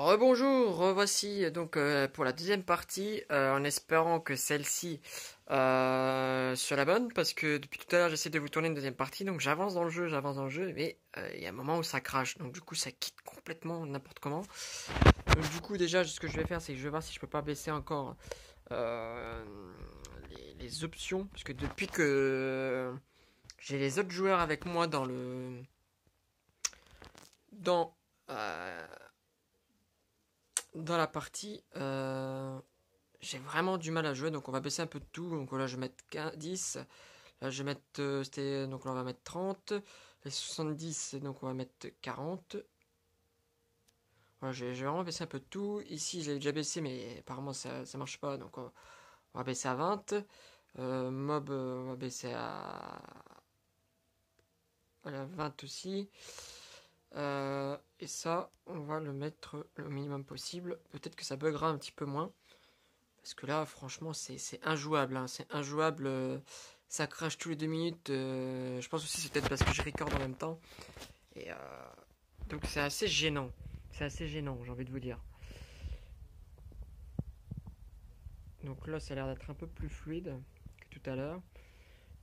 Rebonjour, revoici donc pour la deuxième partie, en espérant que celle-ci soit la bonne, parce que depuis tout à l'heure j'essaie de vous tourner une deuxième partie, donc j'avance dans le jeu, mais il y a un moment où ça crache, donc du coup ça quitte complètement n'importe comment. Donc du coup déjà ce que je vais faire, c'est que je vais voir si je peux pas baisser encore euh, les options, parce que depuis que j'ai les autres joueurs avec moi dans euh, dans la partie, j'ai vraiment du mal à jouer, donc on va baisser un peu de tout. Donc là, je vais mettre 10. Là, je vais mettre, donc là, on va mettre 30. Les 70, donc on va mettre 40. Voilà, j'ai vraiment baissé un peu de tout. Ici, j'avais déjà baissé, mais apparemment, ça marche pas, donc on va baisser à 20. Mob, on va baisser à 20 aussi. Et ça, on va le mettre le minimum possible. Peut-être que ça buggera un petit peu moins. Parce que là, franchement, c'est injouable. Hein. C'est injouable. Ça crache tous les 2 minutes. Je pense aussi c'est peut-être parce que je record en même temps. Et donc c'est assez gênant. C'est assez gênant, j'ai envie de vous dire. Donc là, ça a l'air d'être un peu plus fluide que tout à l'heure.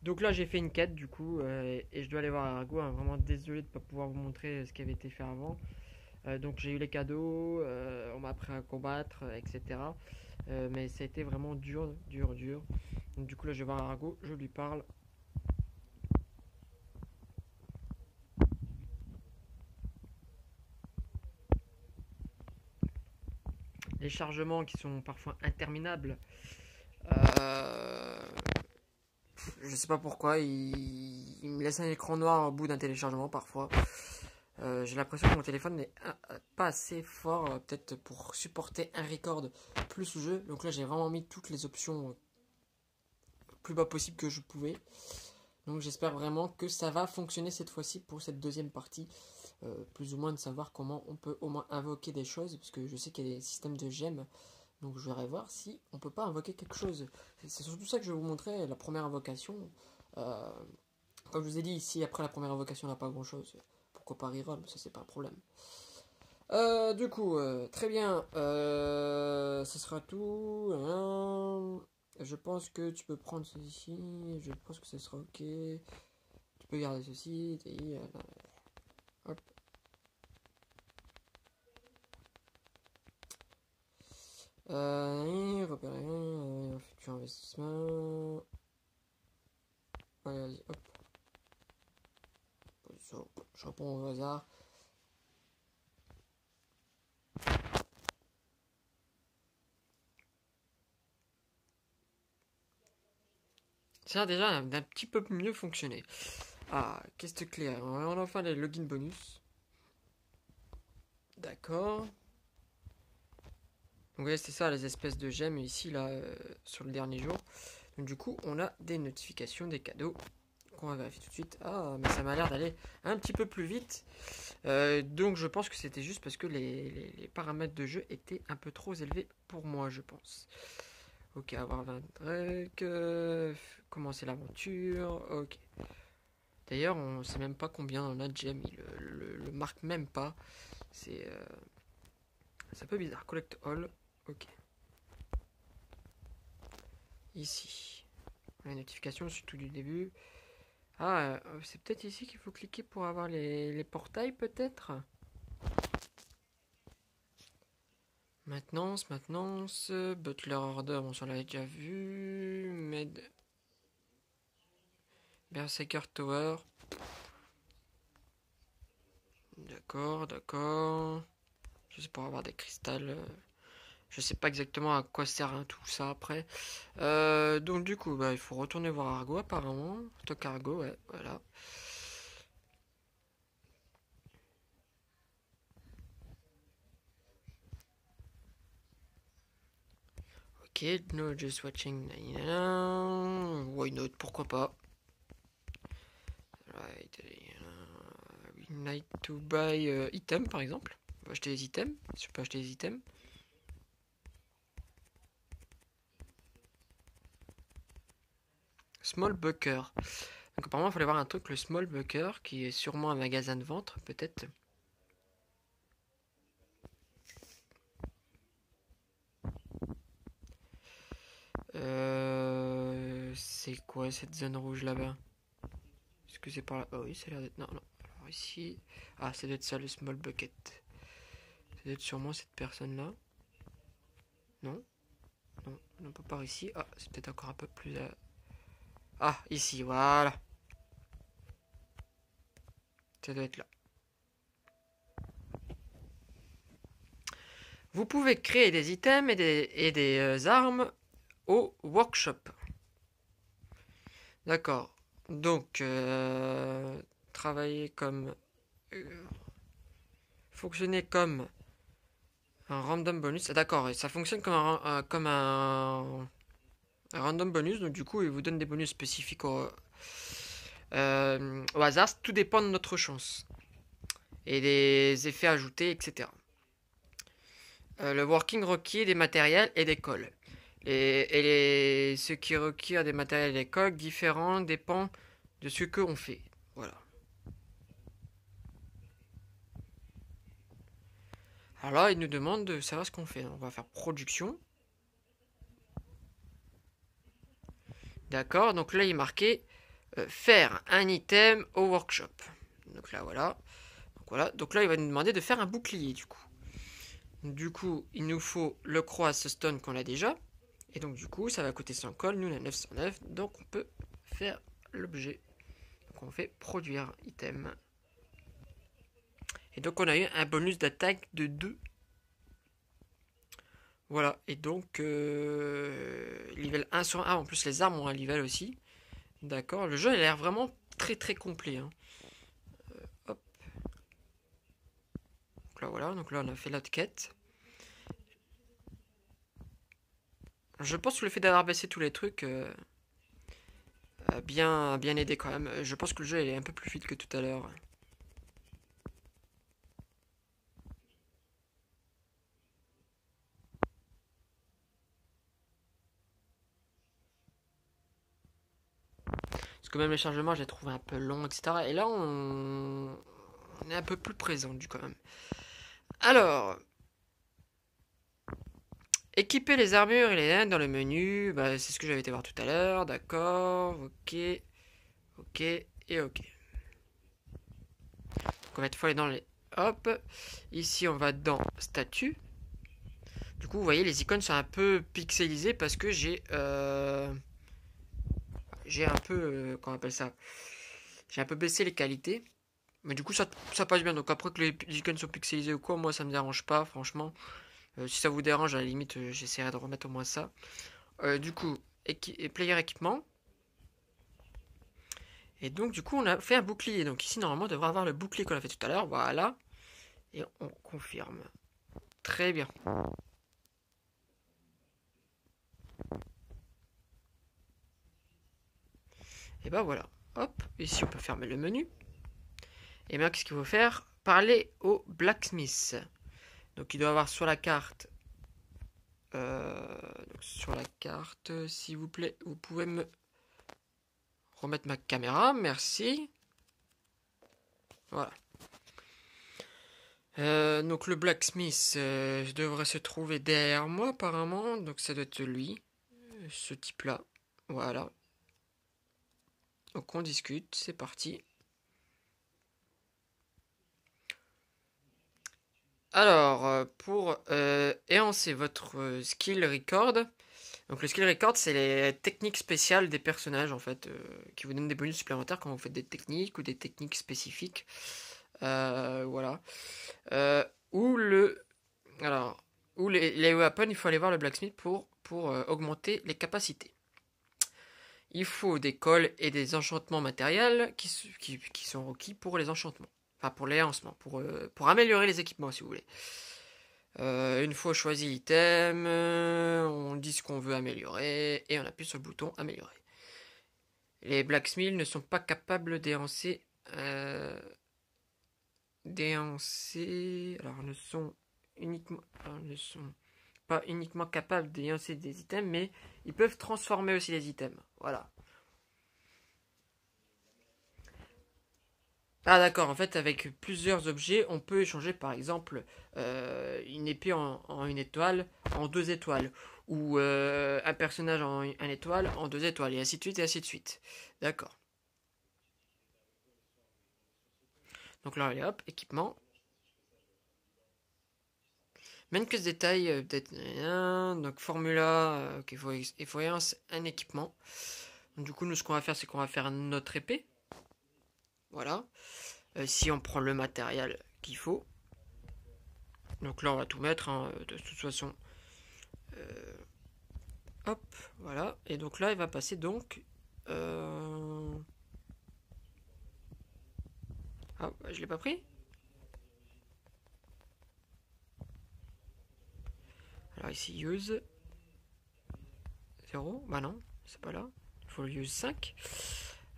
Donc là, j'ai fait une quête du coup. Et je dois aller voir Argo. Hein. Vraiment désolé de ne pas pouvoir vous montrer ce qui avait été fait avant. Donc j'ai eu les cadeaux. On m'a appris à combattre, etc. Mais ça a été vraiment dur, dur, dur. Donc du coup là je vais voir Argo, je lui parle. Les chargements qui sont parfois interminables. Euh, je sais pas pourquoi, il me laisse un écran noir au bout d'un téléchargement parfois. J'ai l'impression que mon téléphone n'est pas assez fort peut-être pour supporter un record plus sous jeu. Donc là j'ai vraiment mis toutes les options plus bas possible que je pouvais. Donc j'espère vraiment que ça va fonctionner cette fois-ci pour cette deuxième partie. Plus ou moins de savoir comment on peut au moins invoquer des choses, parce que je sais qu'il y a des systèmes de gemmes, donc je vais voir si on peut pas invoquer quelque chose. C'est surtout ça que je vais vous montrer, la première invocation. Euh, Comme je vous ai dit, ici après la première invocation on n'a pas grand chose, pourquoi pas reroll, ça c'est pas un problème. Du coup, très bien, ce sera tout. Je pense que tu peux prendre ceci, je pense que ce sera ok. Tu peux garder ceci, hop. Repérer, futur investissement. Allez, vas-y, hop. Je réponds au hasard. Ça a déjà d'un petit peu mieux fonctionné. Ah, quête claire. On a enfin les login bonus. D'accord. Donc ouais, c'est ça, les espèces de gemmes ici, là, sur le dernier jour. Donc du coup, on a des notifications, des cadeaux. Qu'on va vérifier tout de suite. Ah, mais ça m'a l'air d'aller un petit peu plus vite. Donc je pense que c'était juste parce que les paramètres de jeu étaient un peu trop élevés pour moi, je pense. Ok, avoir 20 trucs. Commencer l'aventure. Ok. D'ailleurs, on sait même pas combien on a de gemmes. Il le marque même pas. C'est un peu bizarre. Collect all. Ok. Ici. Les notifications, surtout du début. Ah, c'est peut-être ici qu'il faut cliquer pour avoir les portails, peut-être. Maintenance, Butler Order, bon ça on l'avait déjà vu, Berserker Tower, d'accord, d'accord, je sais pas avoir des cristals, je sais pas exactement à quoi sert hein, tout ça après. Donc du coup, bah, il faut retourner voir Argo apparemment, stock Argo, ouais, voilà. Ok, no just watching, why not, pourquoi pas. Right, we need to buy item par exemple. On va acheter des items. Je peux acheter des items. Small Bucker. Donc apparemment il fallait voir un truc, le Small Bucker, qui est sûrement un magasin de vente, peut-être. C'est quoi cette zone rouge là-bas? Est-ce que c'est par là? Oh oui, ça a l'air d'être... Non, non. Alors ici... Ah, ça doit être ça, le small bucket. Ça doit être sûrement cette personne-là. Non? Non, non, pas par ici. Ah, c'est peut-être encore un peu plus... Ah, ici, voilà. Ça doit être là. Vous pouvez créer des items et des armes au workshop. D'accord. Donc, travailler comme... fonctionner comme un random bonus. Ah, d'accord, et ça fonctionne comme un random bonus. Donc, du coup, il vous donne des bonus spécifiques au hasard. Tout dépend de notre chance. Et des effets ajoutés, etc. Le working requiert des matériels et des cols. Ce qui requiert des matériels et des cols différents dépend de ce qu'on fait. Voilà. Alors là, il nous demande de savoir ce qu'on fait. On va faire production. D'accord, donc là, il est marqué faire un item au workshop. Donc là, voilà. Donc là, il va nous demander de faire un bouclier, du coup. Du coup, il nous faut le croix stone qu'on a déjà. Et donc, du coup, ça va coûter 100 cols. Nous, on a 909. Donc, on peut faire l'objet. Donc, on fait produire item. Et donc, on a eu un bonus d'attaque de 2. Voilà. Et donc, level 1 sur 1. Ah, en plus, les armes ont un level aussi. D'accord. Le jeu a l'air vraiment très très complet. Hein. Hop. Donc là, voilà. Donc là, on a fait notre quête. Je pense que le fait d'avoir baissé tous les trucs a bien aidé quand même. Je pense que le jeu est un peu plus vite que tout à l'heure. Parce que même les chargements, j'ai trouvé un peu long, etc. Et là, on est un peu plus présent du quand même. Alors, équiper les armures et les laines dans le menu. Bah, c'est ce que j'avais été voir tout à l'heure. D'accord, ok, ok et ok. Donc, il faut aller dans les... Hop. Ici, on va dans statut. Du coup, vous voyez, les icônes sont un peu pixelisées parce que j'ai un peu... comment on appelle ça? J'ai un peu baissé les qualités. Mais du coup, ça passe bien. Donc après que les icônes sont pixelisées ou quoi, moi, ça me dérange pas, franchement. Si ça vous dérange, à la limite, j'essaierai de remettre au moins ça. Du coup, player équipement. Et donc, du coup, on a fait un bouclier. Donc ici, normalement, on devrait avoir le bouclier qu'on a fait tout à l'heure. Voilà. Et on confirme. Très bien. Et ben voilà. Hop. Ici, on peut fermer le menu. Et bien, qu'est-ce qu'il faut faire? Parler au blacksmith. Donc, il doit avoir sur la carte... s'il vous plaît, vous pouvez me remettre ma caméra, merci. Voilà. Donc le blacksmith devrait se trouver derrière moi apparemment, donc ça doit être lui, ce type-là. Voilà. Donc on discute, c'est parti. Alors, pour éhancer votre skill record, donc le skill record, c'est les techniques spéciales des personnages en fait, qui vous donnent des bonus supplémentaires quand vous faites des techniques ou des techniques spécifiques. Voilà. Ou les weapons, il faut aller voir le blacksmith pour augmenter les capacités. Il faut des cols et des enchantements matériels qui sont requis pour les enchantements. Enfin, pour les lancements, pour améliorer les équipements, si vous voulez. Une fois choisi l'item, on dit ce qu'on veut améliorer et on appuie sur le bouton améliorer. Les blacksmiths ne sont pas capables d'éhancer. Alors ne sont pas uniquement capables d'éhancer des items, mais ils peuvent transformer aussi les items. Voilà. Ah d'accord, en fait avec plusieurs objets, on peut échanger par exemple une épée en une étoile, en deux étoiles, ou un personnage en une étoile, en deux étoiles, et ainsi de suite, et ainsi de suite. D'accord. Donc là, allez hop, équipement. Même que ce détail, peut-être rien. Donc formula, ok, il faut un équipement. Donc, du coup, nous, ce qu'on va faire, c'est qu'on va faire notre épée. Voilà. Si on prend le matériel qu'il faut. Donc là, on va tout mettre, hein, de toute façon. Euh, Hop, voilà. Et donc là, il va passer donc. euh, Ah, bah, je l'ai pas pris. Alors ici, use 0. Bah non, c'est pas là. Il faut le use 5.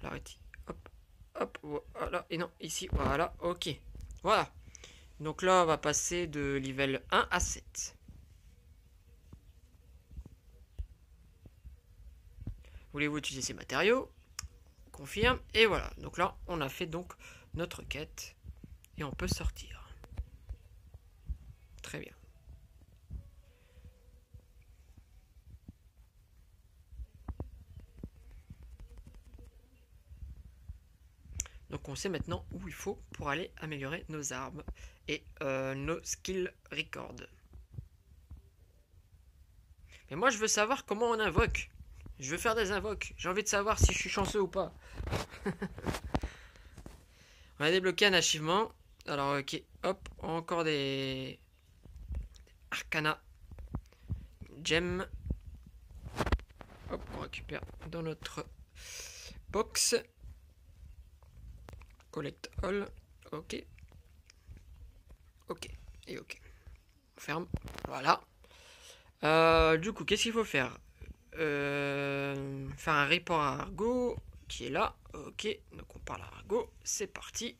Alors ici, hop, hop, voilà. Et non, ici, voilà, ok. Voilà. Donc là, on va passer de level 1 à 7. Voulez-vous utiliser ces matériaux? Confirme. Et voilà. Donc là, on a fait donc notre quête. Et on peut sortir. Très bien. Donc on sait maintenant où il faut pour aller améliorer nos armes et nos skill records. Mais moi je veux savoir comment on invoque. Je veux faire des invoques. J'ai envie de savoir si je suis chanceux ou pas. On a débloqué un achievement. Alors ok, hop, encore des Arcana Gem. Hop, on récupère dans notre box. Collect all. Ok. Ok. Et ok. On ferme. Voilà. Du coup, qu'est-ce qu'il faut faire? Faire un report à Argo qui est là. Ok, donc on parle à Argo. C'est parti.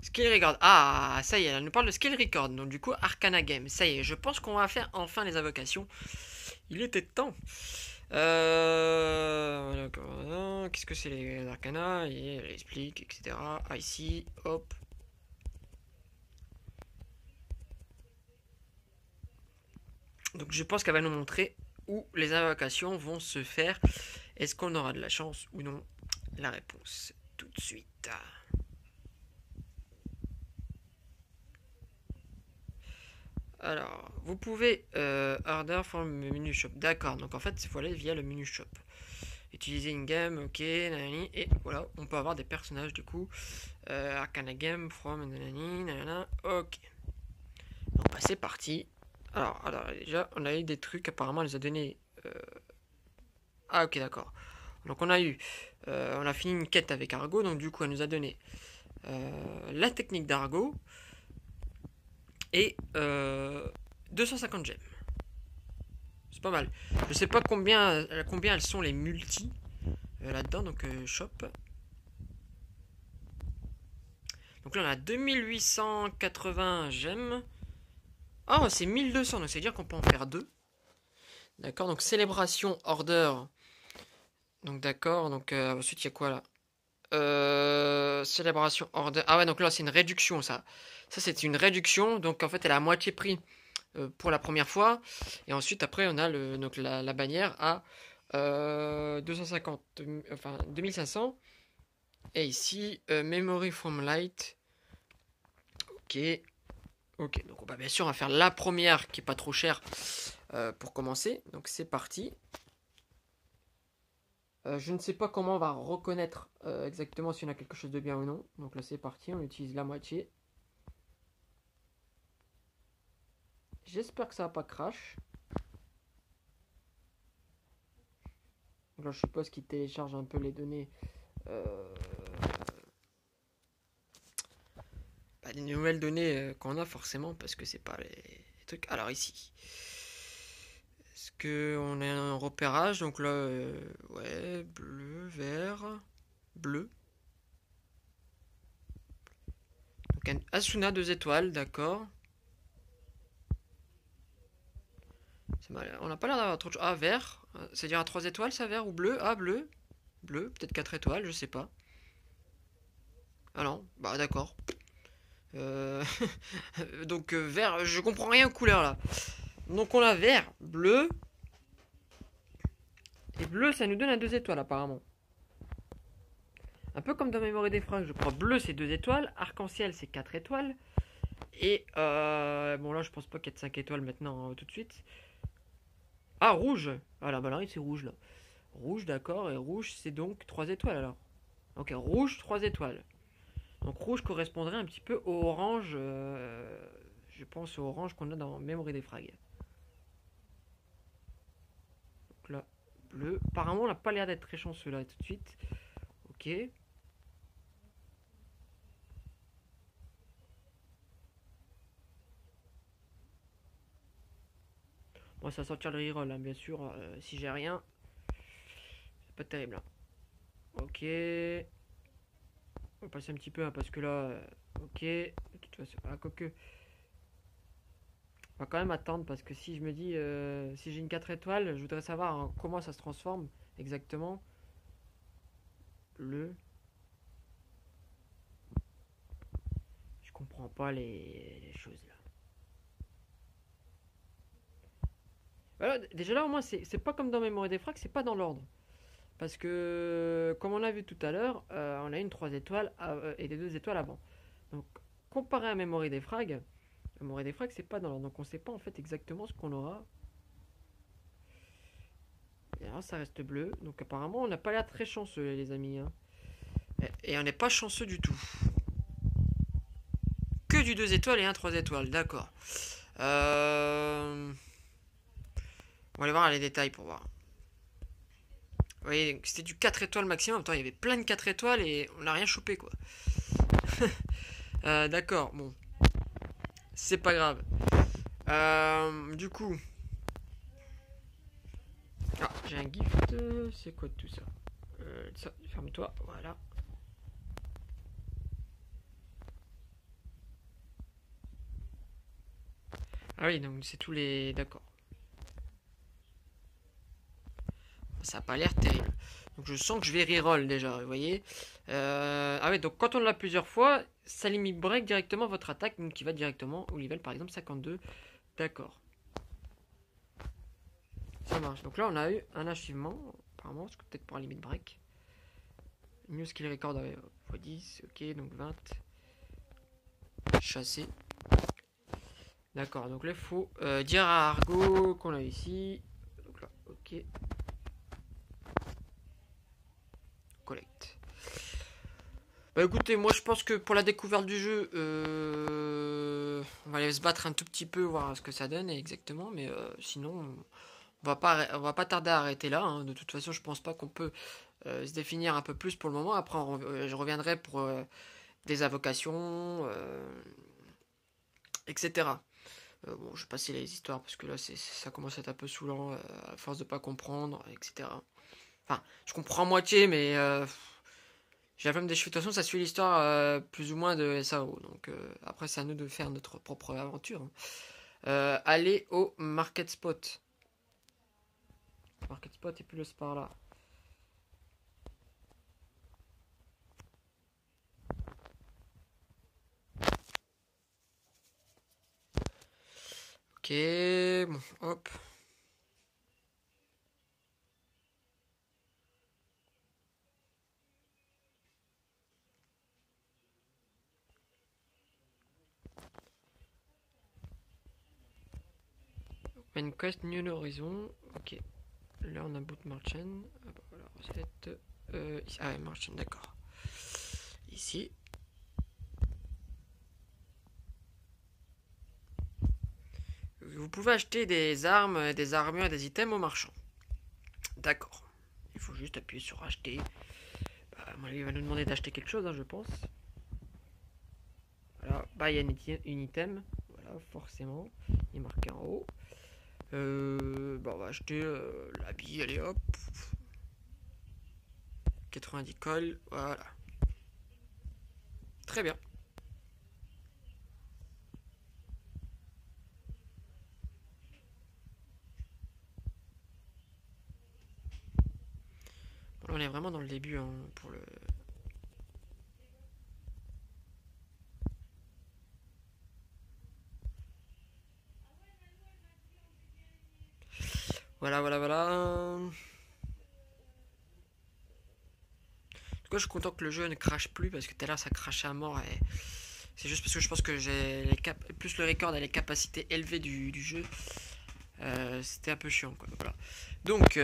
Skill record. Ah, ça y est, elle nous parle de skill record. Donc du coup, Arcana Game. Ça y est, je pense qu'on va faire enfin les invocations. Il était temps. Qu'est-ce que c'est les Arcana? Et elle explique, etc. Ah, ici, hop. Donc je pense qu'elle va nous montrer où les invocations vont se faire. Est-ce qu'on aura de la chance ou non? La réponse tout de suite. Alors, vous pouvez order from menu shop. D'accord, donc en fait, il faut aller via le menu shop. Utiliser in-game, ok, nanani, et voilà, on peut avoir des personnages du coup. Arcana game from nanani, nanana, ok. Donc bah, c'est parti. Alors, déjà, on a eu des trucs, apparemment, elle les a donné. Ah, ok, d'accord. Donc on a fini une quête avec Argo, donc du coup, elle nous a donné la technique d'Argo et 250 gemmes. C'est pas mal. Je sais pas combien elles sont les multis là-dedans, donc shop. Donc là on a 2880 gemmes. Oh, c'est 1200, donc c'est à dire qu'on peut en faire deux. D'accord, donc célébration order. Donc d'accord, donc ensuite il y a quoi là? Célébration order. Ah ouais, donc là c'est une réduction ça. Ça c'est une réduction, donc en fait elle est à moitié prix pour la première fois. Et ensuite après on a donc la bannière à 250, enfin 2500. Et ici, Memory from Light. Ok. Ok, donc bah, bien sûr on va faire la première qui est pas trop chère pour commencer. Donc c'est parti. Je ne sais pas comment on va reconnaître exactement si on a quelque chose de bien ou non. Donc là c'est parti, on utilise la moitié. J'espère que ça va pas crash. Donc là je suppose qu'il télécharge un peu les données. Bah, les nouvelles données qu'on a forcément parce que c'est pas les trucs. Alors ici. Est-ce qu'on a un repérage? Donc là, ouais, bleu, vert, bleu. Donc un Asuna 2 étoiles, d'accord. On n'a pas l'air d'avoir trop de choses. Ah, vert. C'est-à-dire à 3 étoiles, ça, vert ou bleu? Ah, bleu. Bleu, peut-être 4 étoiles, je sais pas. Ah non, bah d'accord. Euh, Donc vert, je comprends rien aux couleurs là. Donc on a vert, bleu. Et bleu, ça nous donne un 2 étoiles apparemment. Un peu comme dans Mémoire des Phrases, je crois. Bleu, c'est 2 étoiles. Arc-en-ciel, c'est 4 étoiles. Et bon, là, je pense pas qu'il y ait de 5 étoiles maintenant, tout de suite. Ah, rouge. Ah, la ballerine, c'est rouge là. Rouge, d'accord. Et rouge, c'est donc 3 étoiles alors. Ok, rouge, 3 étoiles. Donc rouge correspondrait un petit peu au orange. Je pense au orange qu'on a dans Mémoire des Frags. Donc là, bleu. Apparemment, on n'a pas l'air d'être très chanceux là tout de suite. Ok. Bon, ça va sortir le reroll, hein, bien sûr. Si j'ai rien, c'est pas terrible. Hein. Ok. On va passer un petit peu, hein, parce que là. Ok. De toute façon, ah, quoique. On va quand même attendre, parce que si je me dis. Si j'ai une 4 étoiles, je voudrais savoir hein, comment ça se transforme exactement. Le. Je comprends pas les choses là. Voilà, déjà là, au moins, c'est pas comme dans Mémoire des Frags, c'est pas dans l'ordre. Parce que, comme on a vu tout à l'heure, on a une 3 étoiles et des 2 étoiles avant. Donc, comparé à Mémoire des Frags, Mémoire des Frags, c'est pas dans l'ordre. Donc, on sait pas en fait exactement ce qu'on aura. Et alors, ça reste bleu. Donc, apparemment, on n'a pas l'air très chanceux, les amis. Hein. Et on n'est pas chanceux du tout. Que du 2 étoiles et un 3 étoiles, d'accord. On va aller voir les détails pour voir. Vous voyez, c'était du 4 étoiles maximum. Attends, il y avait plein de 4 étoiles et on n'a rien chopé, quoi. D'accord, bon. C'est pas grave. Du coup. Ah, j'ai un gift. C'est quoi tout ça ferme-toi, voilà. Ah oui, donc c'est tous les. D'accord. Ça n'a pas l'air terrible. Donc je sens que je vais reroll déjà, vous voyez. Ah oui, donc quand on l'a plusieurs fois, ça limite break directement votre attaque, donc qui va directement au level par exemple 52. D'accord. Ça marche. Donc là on a eu un achievement, apparemment, parce que peut-être pour un limit break. New skill record x10, ok, donc 20. Chasser. D'accord, donc là il faut dire à Argo qu'on a ici. Donc là, ok. Collecte. Bah écoutez, moi je pense que pour la découverte du jeu, on va aller se battre un tout petit peu, voir ce que ça donne exactement, mais sinon on va pas tarder à arrêter là. Hein. De toute façon, je pense pas qu'on peut se définir un peu plus pour le moment. Après, je reviendrai pour des invocations, etc. Bon, je vais passer les histoires parce que là ça commence à être un peu saoulant à force de pas comprendre, etc. Enfin, je comprends à moitié, mais j'ai la flemme des cheveux. De toute façon, ça suit l'histoire plus ou moins de SAO. Donc après, c'est à nous de faire notre propre aventure. Hein. Aller au Market Spot. Market Spot et plus par là. Ok, bon, hop. Open Quest, New Horizon. Ok. Là, on a Boot Merchant. Ah bah, voilà, recette. Ici. Ah ouais, Merchant, d'accord. Ici. Vous pouvez acheter des armes, des armures et des items aux marchands. D'accord. Il faut juste appuyer sur acheter. Bah, il va nous demander d'acheter quelque chose, hein, je pense. Voilà, bah il y a une item. Voilà, forcément. Il est marqué en haut. Bah, on va acheter l'habit, allez hop. 90 cols, voilà. Très bien. Là, on est vraiment dans le début hein, pour le... Voilà, voilà, voilà. En tout cas, je suis content que le jeu ne crache plus parce que tout à l'heure ça crachait à mort et c'est juste parce que je pense que j'ai plus le record et les capacités élevées du jeu. C'était un peu chiant quoi. Voilà. Donc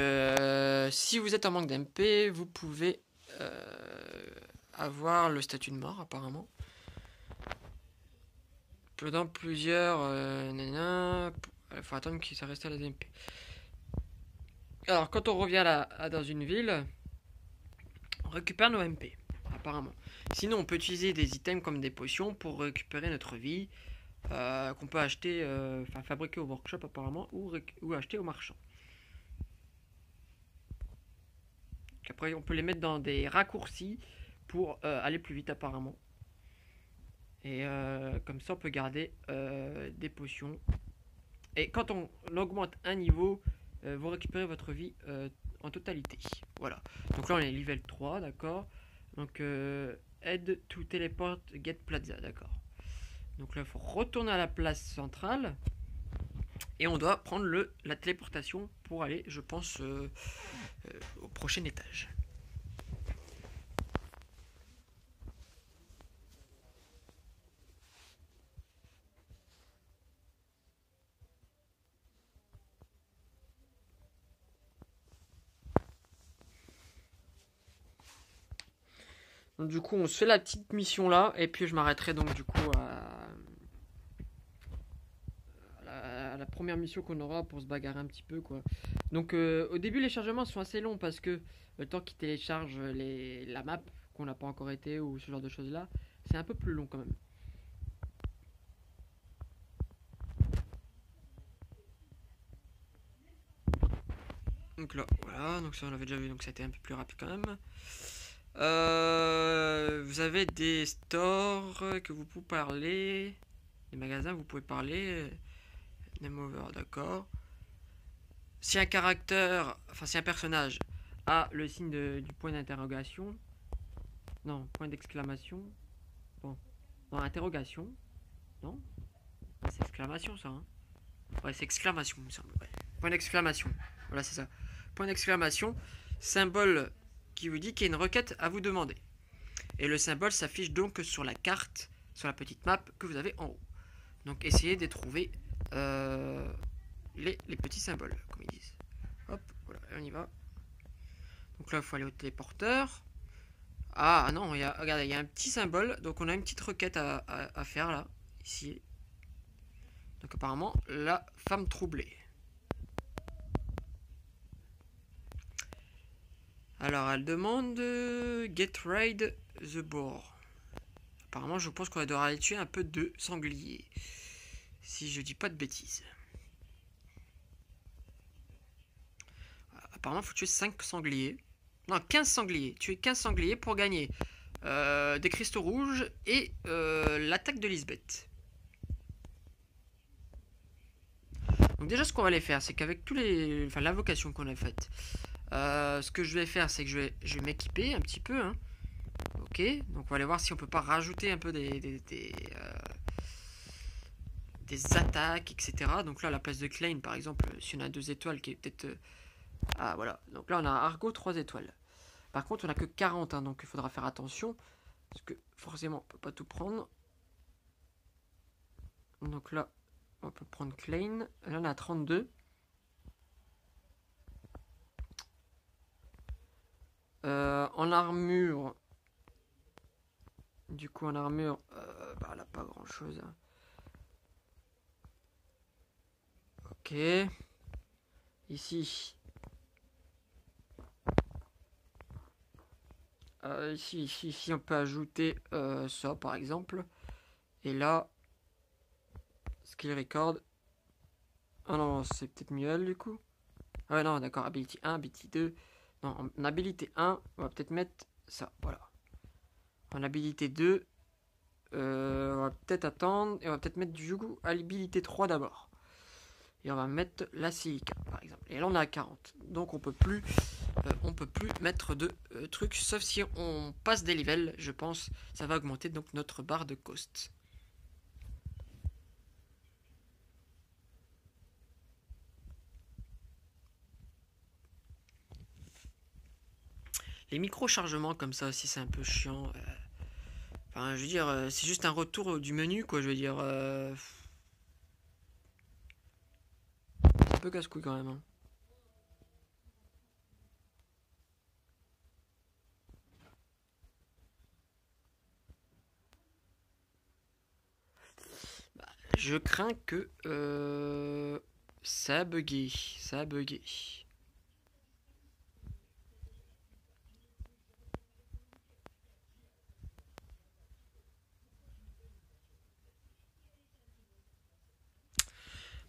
si vous êtes en manque d'MP, vous pouvez avoir le statut de mort apparemment. Pendant plusieurs il faut attendre qu'il ça reste à la MP. Alors quand on revient là dans une ville, on récupère nos MP apparemment. Sinon on peut utiliser des items comme des potions pour récupérer notre vie. Qu'on peut acheter, fabriquer au workshop apparemment, ou acheter au marchand. Après, on peut les mettre dans des raccourcis pour aller plus vite apparemment. Et comme ça, on peut garder des potions. Et quand on augmente un niveau, vous récupérez votre vie en totalité. Voilà. Donc là, on est level 3, d'accord. Donc, aide to teleport get plaza, d'accord. Donc là, il faut retourner à la place centrale. Et on doit prendre la téléportation pour aller, je pense, au prochain étage. Donc, du coup, on se fait la petite mission là, et puis je m'arrêterai donc du coup à la première mission qu'on aura pour se bagarrer un petit peu quoi. Donc au début les chargements sont assez longs parce que le temps qu'ils téléchargent la map qu'on n'a pas encore été ou ce genre de choses là, c'est un peu plus long quand même. Donc là, voilà, donc ça on l'avait déjà vu, donc ça a été un peu plus rapide quand même. Vous avez des stores que vous pouvez parler, des magasins vous pouvez parler, name over, d'accord. Si un caractère, enfin si un personnage a le signe du point d'interrogation, non, point d'exclamation, bon, non, interrogation, non, ah, c'est exclamation ça, hein. Ouais, c'est exclamation, il me semble, ouais. Point d'exclamation, voilà, c'est ça. Point d'exclamation, symbole qui vous dit qu'il y a une requête à vous demander. Et le symbole s'affiche donc sur la carte, sur la petite map que vous avez en haut. Donc essayez de trouver les petits symboles, comme ils disent. Hop, voilà, on y va. Donc là, il faut aller au téléporteur. Ah non, regardez, il y a un petit symbole. Donc on a une petite requête à faire là, ici. Donc apparemment, la femme troublée. Alors elle demande Get raid the boar. Apparemment, je pense qu'on devra aller tuer un peu de sangliers. Si je dis pas de bêtises. Apparemment, il faut tuer 5 sangliers. Non, 15 sangliers. Tuer 15 sangliers pour gagner des cristaux rouges et l'attaque de Lisbeth. Donc déjà, ce qu'on va aller faire, c'est qu'avec l'invocation qu'on a faite, ce que je vais faire, c'est que je vais m'équiper un petit peu. Hein. Ok, donc on va aller voir si on peut pas rajouter un peu des attaques, etc. Donc là, à la place de Klein, par exemple, si on a 2 étoiles, qui est peut-être... ah, voilà. Donc là, on a Argo 3 étoiles. Par contre, on a que 40, hein, donc il faudra faire attention. Parce que forcément, on peut pas tout prendre. Donc là, on peut prendre Klein. Là, on a 32. En armure... Du coup, en armure, elle a pas grand-chose. Hein. Ok. Ici. Ici, on peut ajouter ça, par exemple. Et là, skill record. Ah non, c'est peut-être mieux elle, du coup. Ah ouais, non, d'accord. Ability 1, ability 2. Non, en habilité 1, on va peut-être mettre ça. Voilà. En habilité 2, on va peut-être attendre. Et on va peut-être mettre du coup habilité 3 d'abord. et on va mettre la silica par exemple. Et là on est à 40. Donc on peut plus mettre de trucs, sauf si on passe des levels, je pense, ça va augmenter donc notre barre de cost. Les micro-chargements comme ça aussi c'est un peu chiant. Enfin je veux dire, c'est juste un retour du menu quoi, je veux dire. C'est un peu casse-couille quand même. Hein. Je crains que ça a bugué. Ça a bugué.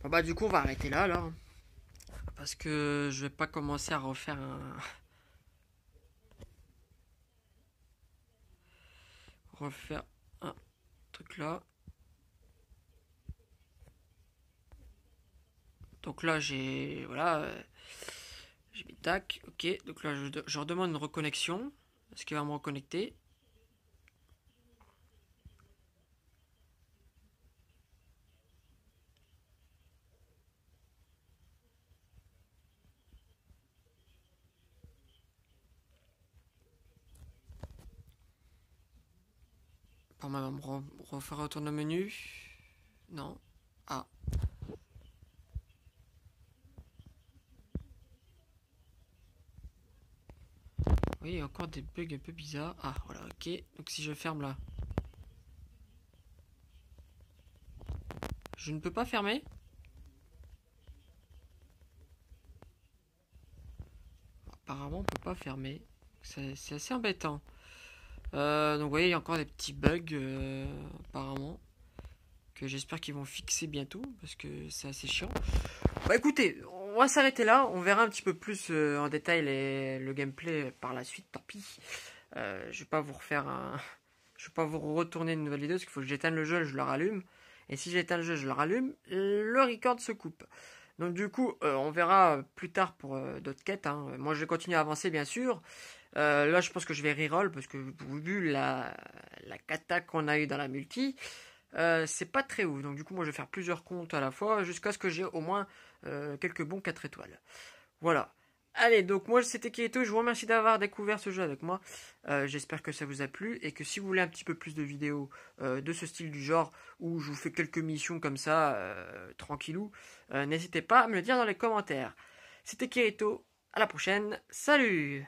Bon bah du coup on va arrêter là alors. Parce que je vais pas commencer à refaire un... refaire un truc là. Donc là j'ai... Voilà. J'ai mis tac. Ok. Donc là je redemande une reconnexion. Est-ce qu'il va me reconnecter? Pas mal, me refaire retourner au menu. Non. Ah. Oui, il y a encore des bugs un peu bizarres. Ah, voilà, ok. Donc si je ferme là. Je ne peux pas fermer? Apparemment, on peut pas fermer. C'est assez embêtant. Donc vous voyez, il y a encore des petits bugs, apparemment. Que j'espère qu'ils vont fixer bientôt. Parce que c'est assez chiant. Bah écoutez, on va s'arrêter là. On verra un petit peu plus en détail le gameplay par la suite. Tant pis. Je vais pas vous refaire un... Je vais pas vous retourner une nouvelle vidéo. Parce qu'il faut que j'éteigne le jeu, je le rallume. Et si j'éteins le jeu, je le rallume. Le record se coupe. Donc du coup, on verra plus tard pour d'autres quêtes. Hein. Moi, je vais continuer à avancer, bien sûr. Là, je pense que je vais reroll parce que vu la cata qu'on a eu dans la multi, c'est pas très ouf. Donc du coup, moi, je vais faire plusieurs comptes à la fois jusqu'à ce que j'ai au moins quelques bons 4 étoiles. Voilà. Allez, donc moi c'était Kirito, je vous remercie d'avoir découvert ce jeu avec moi. J'espère que ça vous a plu et que si vous voulez un petit peu plus de vidéos de ce style du genre où je vous fais quelques missions comme ça, tranquillou, n'hésitez pas à me le dire dans les commentaires. C'était Kirito, à la prochaine, salut!